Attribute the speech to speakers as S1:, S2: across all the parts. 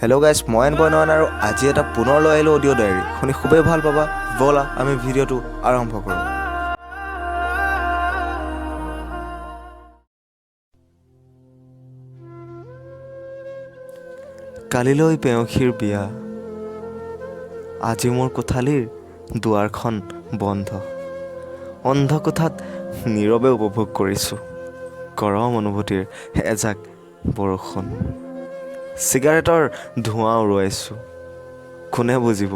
S1: Hello' guys, মই বনোৱান আৰু আজি এটা পুনৰ লৈ আহিলোঁ অডিঅ' ডায়েৰী। শুনি খুবেই ভাল পাবা। ব'লা আমি ভিডিঅ'টো আৰম্ভ কৰোঁ। কালিলৈ পেয়সীৰ বিয়া। আজি মোৰ কোঠালীৰ দুৱাৰখন বন্ধ। অন্ধ কোঠাত নীৰৱে উপভোগ কৰিছোঁ গৰম অনুভূতিৰ এজাক বৰষুণ। চিগাৰেটৰ ধোঁৱা উৰুৱাইছোঁ। কোনে বুজিব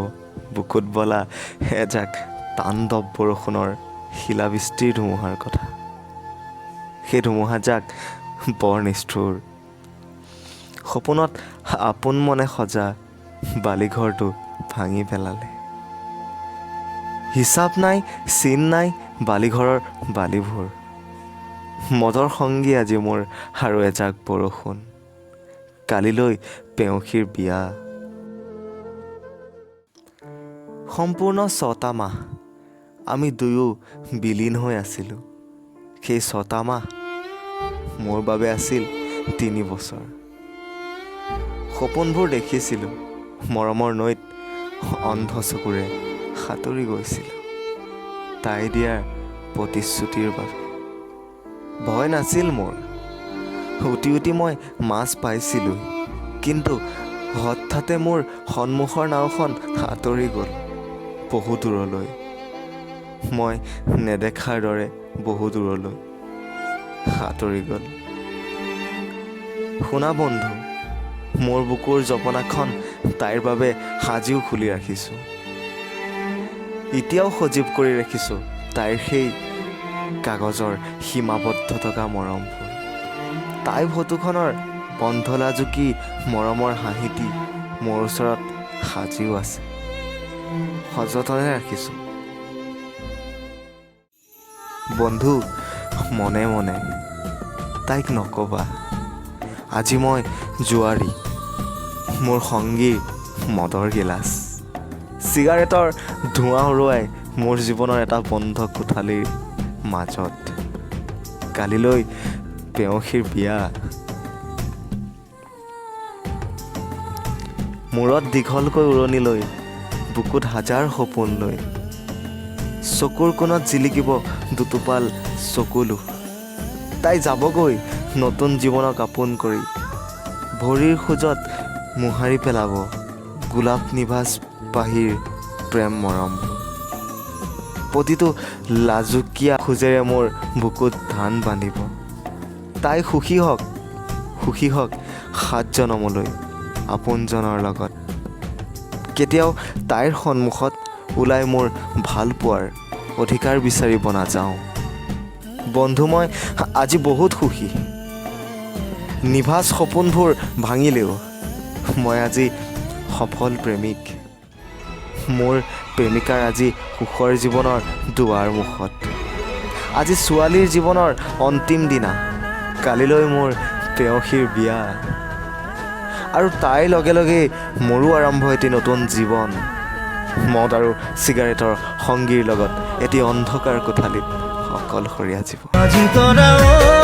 S1: বুকুত বলা এজাক তাণ্ডৱ বৰষুণৰ শিলাবৃষ্টিৰ ধুমুহাৰ কথা। সেই ধুমুহাজাক বৰ নিষ্ঠুৰ। সপোনত আপোন মনে সজা বালিঘৰটো ভাঙি পেলালে। হিচাপ নাই, চিন নাই বালিঘৰৰ বালিবোৰ। মদৰ সংগী আজি মোৰ আৰু এজাক বৰষুণ। কালিলৈ পেয়সীৰ বিয়া। সম্পূৰ্ণ 6টা মাহ আমি দুয়ো বিলীন হৈ আছিলোঁ। সেই 6টা মাহ মোৰ বাবে আছিল 3 বছৰ। সপোনবোৰ দেখিছিলোঁ, মৰমৰ নৈত অন্ধ চকুৰে সাঁতুৰি গৈছিলোঁ তাই দিয়াৰ প্ৰতিশ্ৰুতিৰ বাবে। ভয় নাছিল মোৰ, উটি উটি মই মাছ পাইছিলোঁ, কিন্তু হঠাতে মোৰ সন্মুখৰ নাওখন আঁতৰি গ'ল বহু দূৰলৈ। মই নেদেখাৰ দৰে বহু দূৰলৈ আঁতৰি গ'ল। শুনা বন্ধু, মোৰ বুকুৰ জপনাখন তাইৰ বাবে সাজিও খুলি ৰাখিছোঁ। এতিয়াও সজীৱ কৰি ৰাখিছোঁ তাইৰ সেই কাগজৰ সীমাবদ্ধ থকা মৰমবোৰ। তাই ফটোখনৰ বন্ধলা জুকি মৰমৰ হাঁহিটি মোৰ ওচৰত সাজিও আছে, সযতনে ৰাখিছোঁ। বন্ধু, মনে মনে তাইক নক'বা আজি মই জুৱাৰী, মোৰ সংগী মদৰ গিলাচ। চিগাৰেটৰ ধোঁৱা উৰুৱাই মোৰ জীৱনৰ এটা বন্ধ কোঠালীৰ মাজত। কালিলৈ পেয়সীৰ বিয়া। মূৰত দীঘলকৈ উৰণি লৈ, বুকুত হাজাৰ সপোন লৈ, চকুৰ কোণত জিলিকিব দুটোপাল চকুলো। তাই যাবগৈ নতুন জীৱনক আপোন কৰি, ভৰিৰ খোজত মোহাৰি পেলাব গোলাপ নিভাজ পাহিৰ প্ৰেম মৰম। প্ৰতিটো লাজুকীয়া খোজেৰে মোৰ বুকুত ধান বান্ধিব। তাই সুখী হওক 7 জনমলৈ আপোনজনৰ লগত। কেতিয়াও তাইৰ সন্মুখত ওলাই মোৰ ভাল পোৱাৰ অধিকাৰ বিচাৰিব নাযাওঁ। বন্ধু, মই আজি বহুত সুখী। নিভাজ সপোনবোৰ ভাঙিলেও মই আজি সফল প্ৰেমিক। মোৰ প্ৰেমিকাৰ আজি সুখৰ জীৱনৰ দুৱাৰ মুখত। আজি ছোৱালীৰ জীৱনৰ অন্তিম দিনা। কালিলৈ মোৰ পেয়সীৰ বিয়া। আৰু তাইৰ লগে লগে মোৰো আৰম্ভ এটি নতুন জীৱন। মদ আৰু চিগাৰেটৰ সংগীৰ লগত এটি অন্ধকাৰ কোঠালীত অকলশৰীয়া জীৱন।